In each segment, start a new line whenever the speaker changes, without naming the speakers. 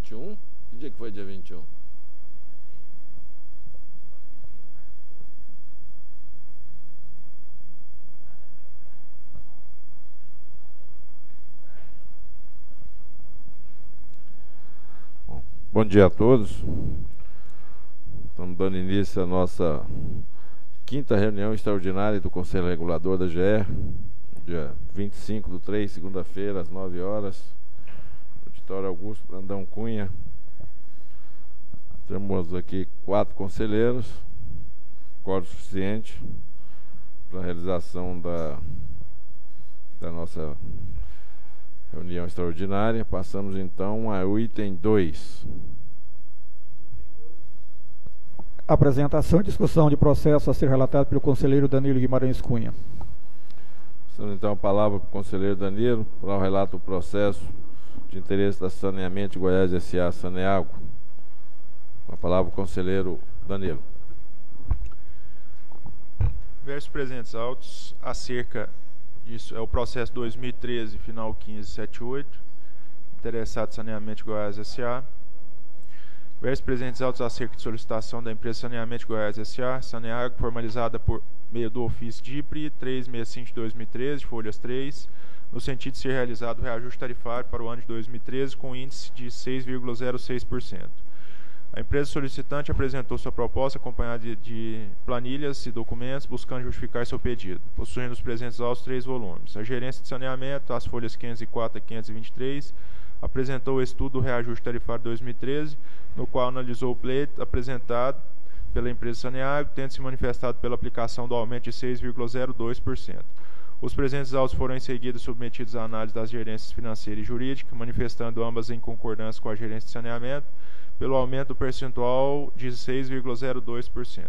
21? Que dia que foi dia 21? Bom dia a todos. Estamos dando início à nossa quinta reunião extraordinária do Conselho Regulador da GE, dia 25/3, segunda-feira, às 9 horas, Auditório Augusto Brandão Cunha. Temos aqui 4 conselheiros, quórum suficiente para a realização da nossa reunião extraordinária. Passamos então ao item 2.
Apresentação e discussão de processo a ser relatado pelo conselheiro Danilo Guimarães Cunha.
Passando então a palavra para o conselheiro Danilo para o relato do processo de interesse da Saneamento de Goiás S.A. Saneago. Com a palavra o conselheiro Danilo.
Diversos presentes autos acerca disso é o processo 2013, final 1578, interessado Saneamento de Goiás S.A. Diversos presentes autos acerca de solicitação da empresa Saneamento de Goiás S.A. Saneago, formalizada por meio do ofício DIPRI 365 de 2013, folhas 3, no sentido de ser realizado o reajuste tarifário para o ano de 2013 com índice de 6,06%. A empresa solicitante apresentou sua proposta acompanhada de planilhas e documentos, buscando justificar seu pedido, possuindo os presentes autos 3 volumes. A gerência de saneamento, as folhas 504 a 523, apresentou o estudo do reajuste tarifário 2013, no qual analisou o pleito apresentado pela empresa Saneago, tendo se manifestado pela aplicação do aumento de 6,02%. Os presentes autos foram em seguida submetidos à análise das gerências financeira e jurídica, manifestando ambas em concordância com a gerência de saneamento, pelo aumento do percentual de 6,02%.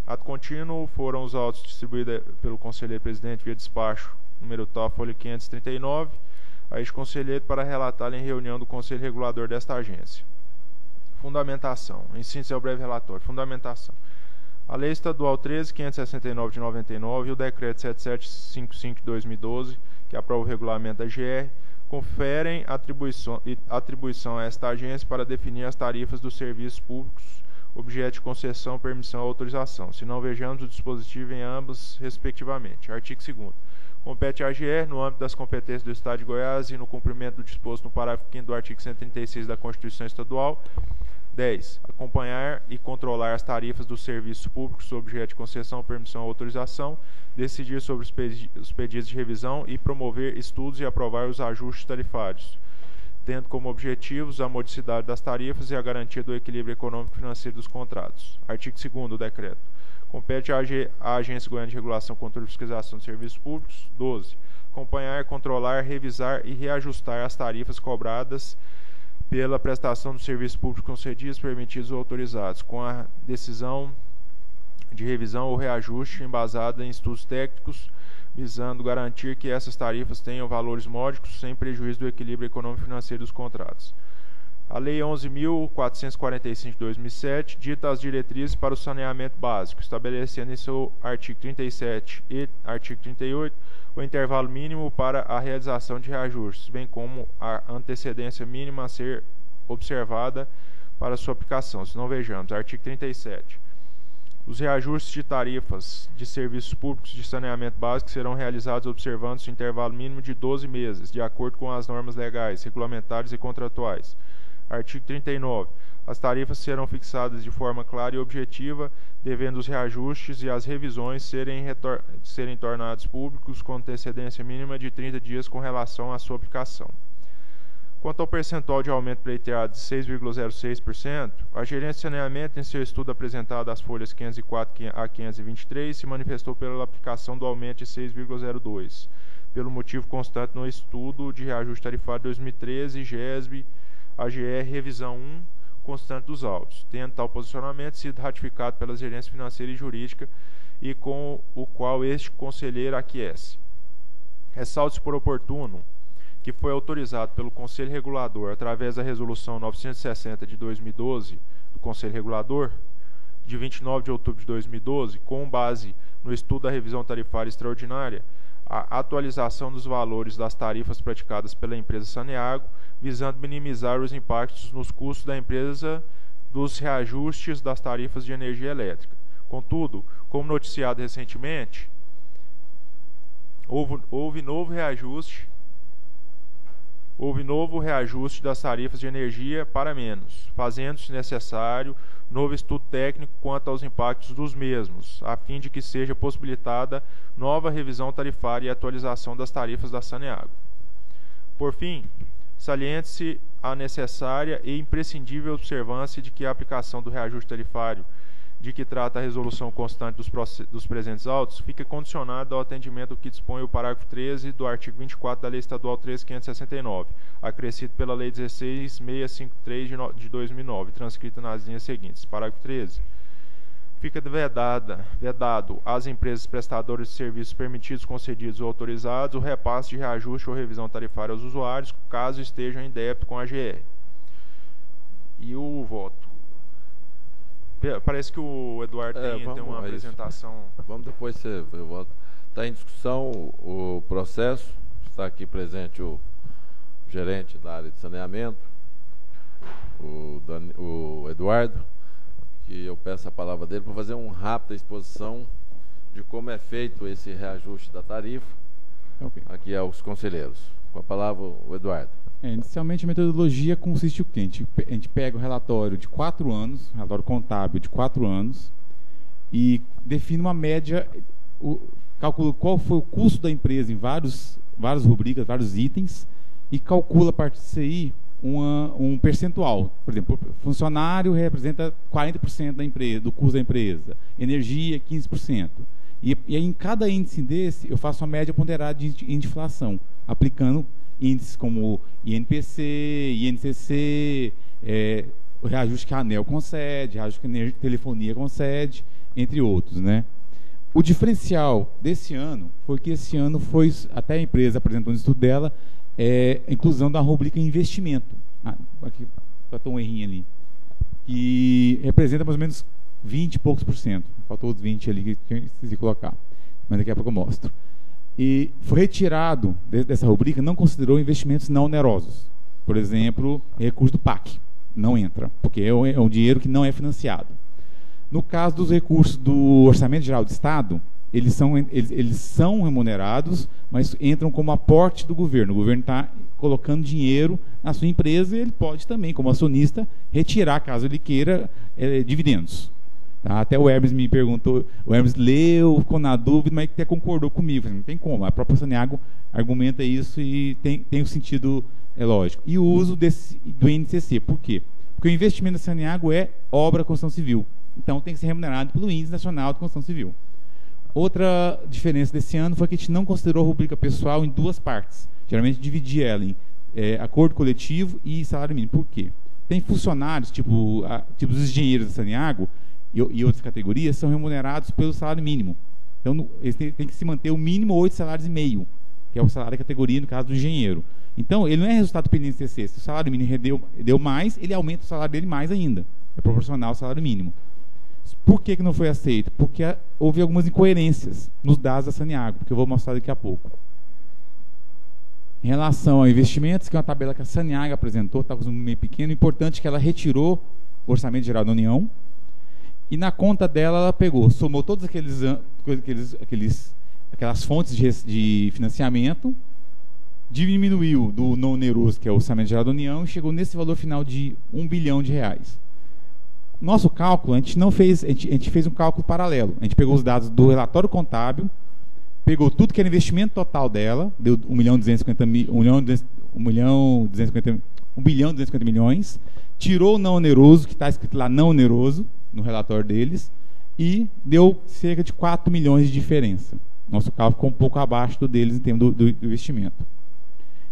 Ato contínuo foram os autos distribuídos pelo conselheiro presidente via despacho, número tal, folha 539, a este conselheiro para relatar em reunião do Conselho Regulador desta agência. Fundamentação. Em síntese, é o breve relatório. Fundamentação. A Lei Estadual 13.569 de 99 e o Decreto 7755 de 2012, que aprova o regulamento da GR, conferem atribuição a esta agência para definir as tarifas dos serviços públicos, objeto de concessão, permissão ou autorização, se não vejamos o dispositivo em ambos, respectivamente. Artigo 2º. Compete à AGR, no âmbito das competências do Estado de Goiás e no cumprimento do disposto no parágrafo 5º do artigo 136 da Constituição Estadual. 10. Acompanhar e controlar as tarifas dos serviços públicos objeto de concessão, permissão ou autorização, decidir sobre os pedidos de revisão e promover estudos e aprovar os ajustes tarifários, tendo como objetivos a modicidade das tarifas e a garantia do equilíbrio econômico e financeiro dos contratos. Artigo 2º do decreto. Compete à Agência Goiana de Regulação, Controle e Fiscalização de Serviços Públicos. 12. Acompanhar, controlar, revisar e reajustar as tarifas cobradas pela prestação dos serviços públicos concedidos, permitidos ou autorizados, com a decisão de revisão ou reajuste embasada em estudos técnicos, visando garantir que essas tarifas tenham valores módicos, sem prejuízo do equilíbrio econômico e financeiro dos contratos. A Lei 11.445 de 2007 dita as diretrizes para o saneamento básico, estabelecendo em seu artigo 37 e artigo 38 o intervalo mínimo para a realização de reajustes, bem como a antecedência mínima a ser observada para sua aplicação. Se não vejamos, artigo 37. Os reajustes de tarifas de serviços públicos de saneamento básico serão realizados observando-se o intervalo mínimo de 12 meses, de acordo com as normas legais, regulamentares e contratuais. Artigo 39. As tarifas serão fixadas de forma clara e objetiva, devendo os reajustes e as revisões serem tornados públicos com antecedência mínima de 30 dias com relação à sua aplicação. Quanto ao percentual de aumento pleiteado de 6,06%, a Gerência de Saneamento, em seu estudo apresentado às folhas 504 a 523, se manifestou pela aplicação do aumento de 6,02%, pelo motivo constante no estudo de reajuste tarifário 2013, GESB, AGR, revisão 1, constante dos autos, tendo tal posicionamento sido ratificado pela Gerência Financeira e Jurídica e com o qual este conselheiro aquece. Ressalta-se por oportuno que foi autorizado pelo Conselho Regulador, através da Resolução 960 de 2012, do Conselho Regulador, de 29 de outubro de 2012, com base no estudo da revisão tarifária extraordinária, a atualização dos valores das tarifas praticadas pela empresa Saneago, visando minimizar os impactos nos custos da empresa dos reajustes das tarifas de energia elétrica. Contudo, como noticiado recentemente, houve novo reajuste das tarifas de energia para menos, fazendo-se necessário novo estudo técnico quanto aos impactos dos mesmos, a fim de que seja possibilitada nova revisão tarifária e atualização das tarifas da Saneago. Por fim, saliente-se a necessária e imprescindível observância de que a aplicação do reajuste tarifário de que trata a resolução constante dos presentes autos fica condicionada ao atendimento que dispõe o parágrafo 13 do artigo 24 da Lei Estadual 13.569, acrescido pela Lei 16.653 de 2009, transcrita nas linhas seguintes. Parágrafo 13. Fica vedado às empresas prestadoras de serviços permitidos, concedidos ou autorizados o repasse de reajuste ou revisão tarifária aos usuários, caso estejam em débito com a AGR. E o voto. Parece que o Eduardo tem uma apresentação.
Vamos depois eu voto. Está em discussão o processo. Está aqui presente o gerente da área de saneamento, o Eduardo, que eu peço a palavra dele para fazer uma rápida exposição de como é feito esse reajuste da tarifa aqui aos conselheiros. Com a palavra, o Eduardo.
Inicialmente, a metodologia consiste em o quê? A gente pega o relatório de 4 anos, relatório contábil de 4 anos, e define uma média, calcula qual foi o custo da empresa em várias rubricas, vários itens, e calcula a partir disso aí um percentual. Por exemplo, funcionário representa 40% da empresa, do custo da empresa, energia 15%. E aí, em cada índice desse, eu faço uma média ponderada de inflação, aplicando índices como INPC, INCC, o reajuste que a ANEEL concede, reajuste que a telefonia concede, entre outros, né? O diferencial desse ano foi que esse ano foi, até a empresa apresentou no estudo dela, a inclusão da rubrica investimento. Aqui faltou um errinho ali. Que representa mais ou menos 20 e poucos %. Faltou os 20 ali que eu esqueci de colocar. Mas daqui a pouco eu mostro. E foi retirado dessa rubrica, não considerou investimentos não onerosos. Por exemplo, recurso do PAC. Não entra, porque é um dinheiro que não é financiado. No caso dos recursos do Orçamento Geral do Estado, eles são remunerados, mas entram como aporte do governo. O governo está colocando dinheiro na sua empresa e ele pode também, como acionista, retirar, caso ele queira, dividendos. Tá? Até o Hermes me perguntou, o Hermes leu, ficou na dúvida, mas até concordou comigo. Não tem como, a própria Saneago argumenta isso e tem um sentido lógico. E o uso do INCC, por quê? Porque o investimento da Saneago é obra construção civil. Então tem que ser remunerado pelo Índice Nacional de Construção Civil. Outra diferença desse ano foi que a gente não considerou a rubrica pessoal em 2 partes. Geralmente dividia ela em acordo coletivo e salário mínimo. Por quê? Tem funcionários, tipo os engenheiros da Saneago, e outras categorias são remunerados pelo salário mínimo. Então, eles têm que se manter o mínimo 8,5 salários, que é o salário da categoria, no caso do engenheiro. Então, ele não é resultado pelo INCC. Se o salário mínimo deu mais, ele aumenta o salário dele mais ainda. É proporcional ao salário mínimo. Por que não foi aceito? Porque houve algumas incoerências nos dados da Saneago, que eu vou mostrar daqui a pouco. Em relação a investimentos, que é uma tabela que a Saneago apresentou, está com um número meio pequeno, importante que ela retirou o Orçamento Geral da União, e na conta dela ela somou todas aquelas fontes de financiamento, diminuiu do não oneroso, que é o Orçamento Geral da União, e chegou nesse valor final de R$1 bilhão. Nosso cálculo, a gente fez um cálculo paralelo. A gente pegou os dados do relatório contábil, pegou tudo que era investimento total dela, deu 1 bilhão 250 milhões, tirou o não oneroso, que está escrito lá não oneroso, no relatório deles, e deu cerca de 4 milhões de diferença. Nosso cálculo ficou um pouco abaixo do deles em termos do investimento.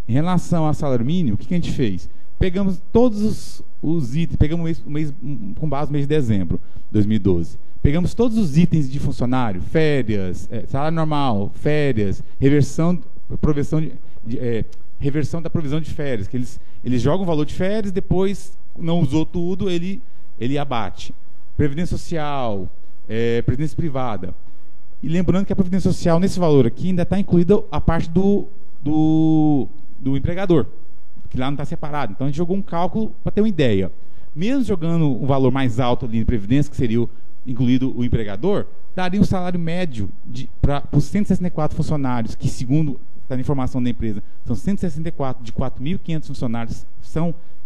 Em relação ao salário mínimo, o que a gente fez? Pegamos todos os itens, pegamos com base no mês de dezembro de 2012. Pegamos todos os itens de funcionário, férias, salário normal, férias, reversão da provisão de férias, que eles jogam o valor de férias, depois não usou tudo, ele abate. Previdência social, previdência privada. E lembrando que a Previdência Social, nesse valor aqui, ainda está incluída a parte do empregador, que lá não está separado. Então a gente jogou um cálculo para ter uma ideia. Mesmo jogando um valor mais alto ali de Previdência, que seria incluído o empregador, daria um salário médio para os 164 funcionários, que segundo está na informação da empresa, são 164 de 4.500 funcionários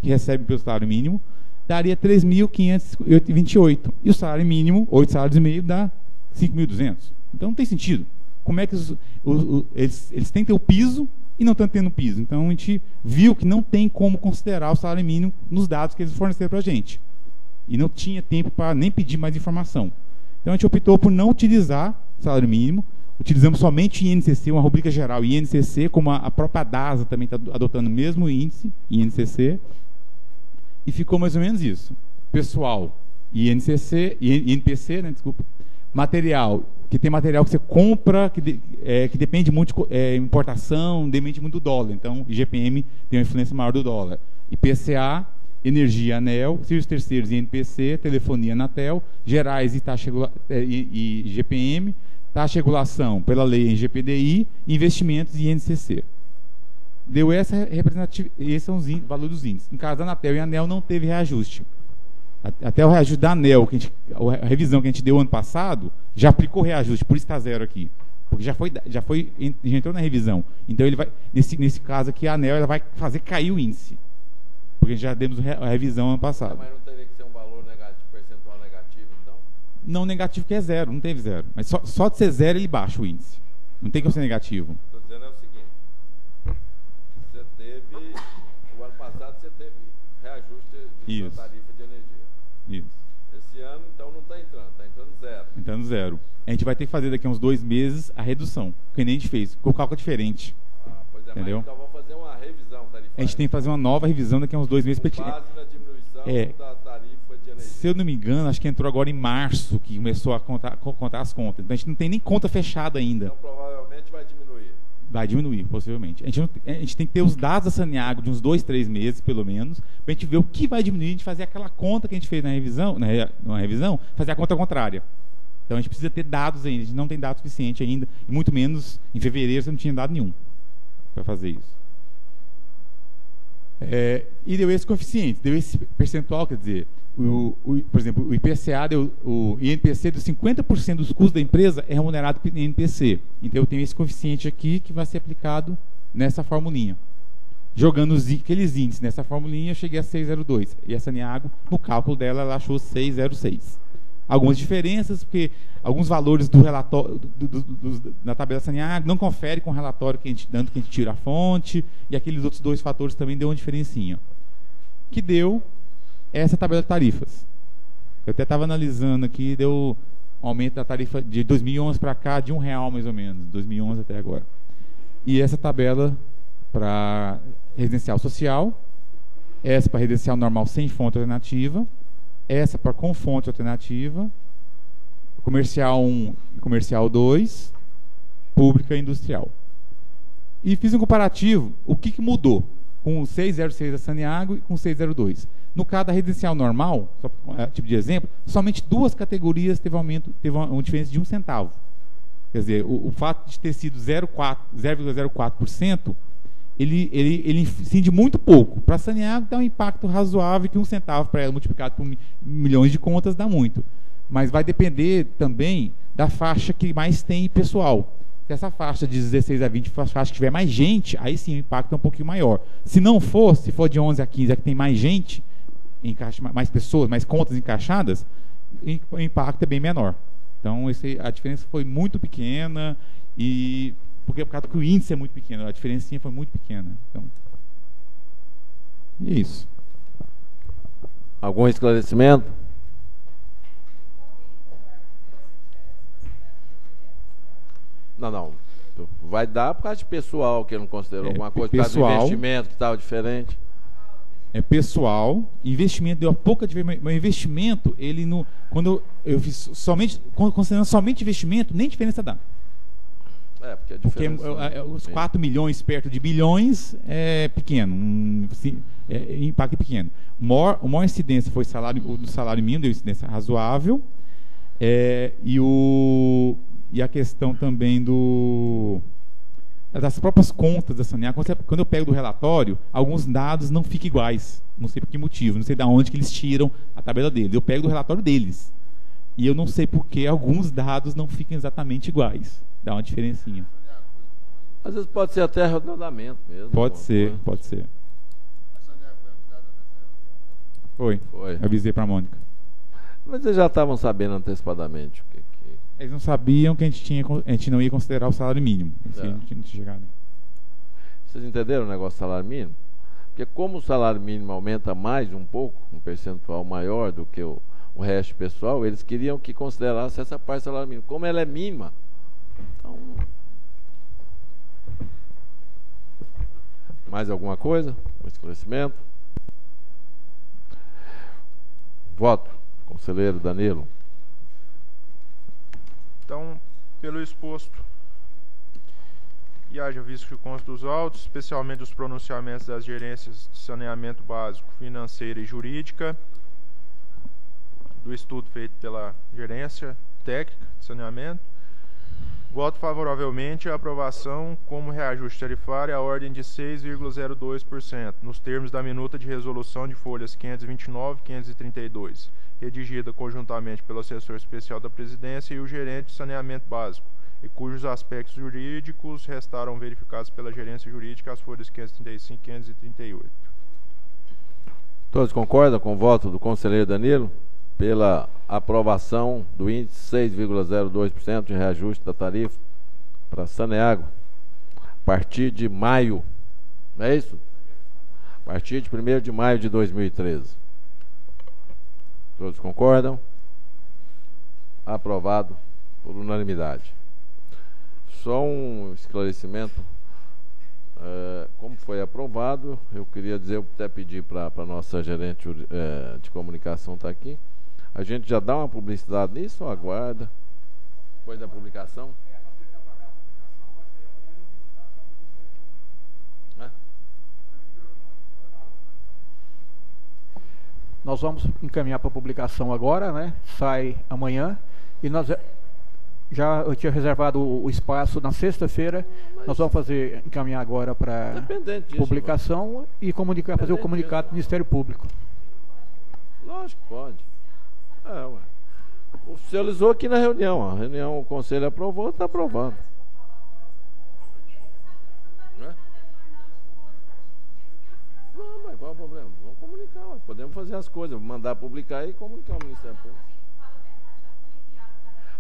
que recebem pelo salário mínimo, daria 3.528. E o salário mínimo, 8 salários e meio, dá 5.200. Então não tem sentido. Como é que eles têm que ter o piso e não estão tendo piso? Então a gente viu que não tem como considerar o salário mínimo nos dados que eles forneceram para a gente. E não tinha tempo para nem pedir mais informação. Então a gente optou por não utilizar o salário mínimo, utilizamos somente INCC, uma rubrica geral INCC, como a própria DASA também está adotando o mesmo índice, INCC, e ficou mais ou menos isso. Pessoal, INPC, né, desculpa, material, que tem material que você compra, que depende muito de importação, depende muito do dólar. Então, IGPM tem uma influência maior do dólar. IPCA, energia ANEEL, serviços terceiros INPC, telefonia Anatel, gerais e IGPM, taxa de regulação pela lei em GPDI, investimentos e INCC. Deu essa representatividade, esses são os valores dos índices. Em caso da Anatel e ANEEL não teve reajuste. Até o reajuste da ANEEL, a revisão que a gente deu ano passado, já aplicou reajuste, por isso está zero aqui. Porque já entrou na revisão. Então ele vai, nesse caso aqui, a ANEEL ela vai fazer cair o índice. Porque já demos a revisão ano passado.
Mas não teria que ser um valor negativo, percentual negativo, então?
Não negativo, que é zero, não teve zero. Mas só de ser zero ele baixa o índice. Não tem como ser negativo.
Estou dizendo é o seguinte: o ano passado você teve reajuste de tarifa de energia.
Isso.
Esse ano, então, não está entrando zero.
Entrando zero. A gente vai ter que fazer daqui a uns 2 meses a redução, porque nem a gente fez, porque o cálculo é diferente.
Pois é,
entendeu?
Mas então vamos fazer uma revisão tarifária.
A gente tem que fazer uma nova revisão daqui a uns 2 meses.
Com base na diminuição da tarifa de energia.
Se eu não me engano, acho que entrou agora em março, que começou a contar as contas. Então a gente não tem nem conta fechada ainda.
Então provavelmente vai diminuir.
Vai diminuir, possivelmente. A gente tem que ter os dados da Saneago de uns 2, 3 meses, pelo menos, para a gente ver o que vai diminuir, a gente fazer aquela conta que a gente fez na revisão, fazer a conta contrária. Então a gente precisa ter dados ainda, a gente não tem dados suficientes ainda, e muito menos em fevereiro você não tinha dado nenhum para fazer isso. E deu esse coeficiente, deu esse percentual, quer dizer, por exemplo, o IPCA, o INPC, dos 50% dos custos da empresa é remunerado pelo INPC. Então eu tenho esse coeficiente aqui que vai ser aplicado nessa formulinha. Jogando aqueles índices nessa formulinha, eu cheguei a 6,02. E essa Saneago, no cálculo dela, ela achou 6,06. Algumas diferenças, porque alguns valores do relatório na tabela Saneago não confere com o relatório tanto que a gente tira a fonte, e aqueles outros 2 fatores também deu uma diferencinha. Que deu essa tabela de tarifas. Eu até estava analisando aqui, deu um aumento da tarifa de 2011 para cá de R$1 mais ou menos, 2011 até agora. E essa tabela para residencial social, essa para residencial normal sem fonte alternativa, essa para com fonte alternativa, comercial 1 e comercial 2, pública e industrial. E fiz um comparativo, o que mudou com o 6,06 da Saneago e com o 6,02. No caso da residencial normal, só tipo de exemplo, somente 2 categorias teve uma diferença de 1 centavo. Quer dizer, o fato de ter sido 0,04%, ele incide muito pouco. Para a Saneago dá um impacto razoável, que 1 centavo para ela multiplicado por milhões de contas dá muito. Mas vai depender também da faixa que mais tem pessoal. Se essa faixa de 16 a 20 for a faixa que tiver mais gente, aí sim o impacto é um pouquinho maior. Se for de 11 a 15, é que tem mais gente, mais pessoas, mais contas encaixadas, o impacto é bem menor. Então a diferença foi muito pequena, porque por causa que o índice é muito pequeno, a diferença foi muito pequena. Então, é isso.
Algum esclarecimento? Não. Vai dar por causa de pessoal que não considerou alguma coisa, por causa do investimento que estava diferente.
É pessoal, investimento deu pouca diferença, mas investimento, quando eu fiz considerando somente investimento, nem diferença dá. Porque os 4 milhões perto de bilhões é pequeno, impacto é pequeno. A maior incidência foi o salário mínimo, deu incidência razoável, e e a questão também das próprias contas da Saneago. Quando eu pego do relatório, alguns dados não ficam iguais. Não sei por que motivo, não sei de onde que eles tiram a tabela deles. Eu pego do relatório deles. E eu não sei por que alguns dados não ficam exatamente iguais. Dá uma diferencinha.
Às vezes pode ser até arredondamento mesmo.
Pode ser. Foi. Avisei para a Mônica.
Mas eles já estavam sabendo antecipadamente o que...
Eles não sabiam que a gente não ia considerar o salário mínimo. Assim, a gente não tinha chegado.
Vocês entenderam o negócio do salário mínimo? Porque como o salário mínimo aumenta mais um pouco, um percentual maior do que o resto pessoal, eles queriam que considerasse essa parte do salário mínimo. Como ela é mínima, então... Mais alguma coisa? Um esclarecimento? Voto. Conselheiro Danilo.
Então, pelo exposto, e haja visto que consta dos autos, especialmente os pronunciamentos das gerências de saneamento básico, financeira e jurídica, do estudo feito pela gerência técnica de saneamento, voto favoravelmente à aprovação como reajuste tarifário à ordem de 6,02%, nos termos da minuta de resolução de folhas 529 e 532, redigida conjuntamente pelo assessor especial da presidência e o gerente de saneamento básico, e cujos aspectos jurídicos restaram verificados pela gerência jurídica as folhas 535 e 538.
Todos concordam com o voto do conselheiro Danilo pela aprovação do índice 6,02% de reajuste da tarifa para Saneago a partir de maio, não é isso? A partir de 1º de maio de 2013. Todos concordam? Aprovado por unanimidade. Só um esclarecimento. Como foi aprovado, eu queria dizer, eu até pedi para a nossa gerente de comunicação estar aqui. A gente já dá uma publicidade nisso ou aguarda? Depois da publicação?
Nós vamos encaminhar para publicação agora, né? Sai amanhã. E eu tinha reservado o espaço na sexta-feira. Nós vamos encaminhar agora para publicação e fazer o comunicado do Ministério Público.
Lógico que pode. Oficializou aqui na reunião. A reunião, o conselho aprovou, está aprovado. Não, mas qual é o problema? Vamos comunicar, podemos fazer as coisas, mandar publicar e comunicar ao Ministério Público.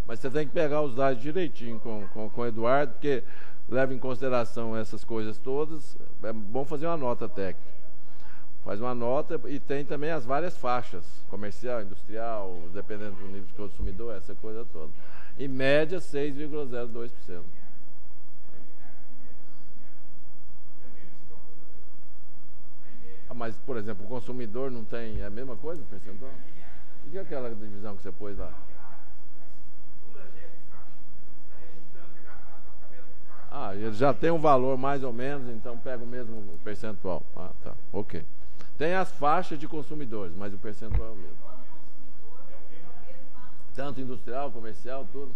Mas você tem que pegar os dados direitinho com o Eduardo, porque leva em consideração essas coisas todas. É bom fazer uma nota técnica. Faz uma nota e tem também as várias faixas, comercial, industrial, dependendo do nível de consumidor, essa coisa toda. Em média, 6,02%. Mas, por exemplo, o consumidor não tem a mesma coisa, percentual? E aquela divisão que você pôs lá? Ele já tem um valor mais ou menos, então pega o mesmo percentual. Tá, ok. Tem as faixas de consumidores, mas o percentual é o mesmo. Tanto industrial, comercial, tudo.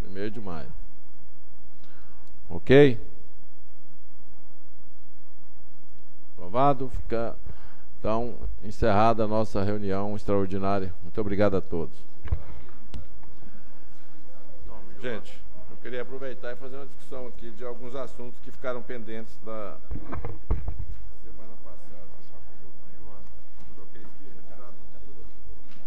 1º de maio. Ok? Aprovado. Fica, então, encerrada a nossa reunião extraordinária. Muito obrigado a todos. Gente, eu queria aproveitar e fazer uma discussão aqui de alguns assuntos que ficaram pendentes da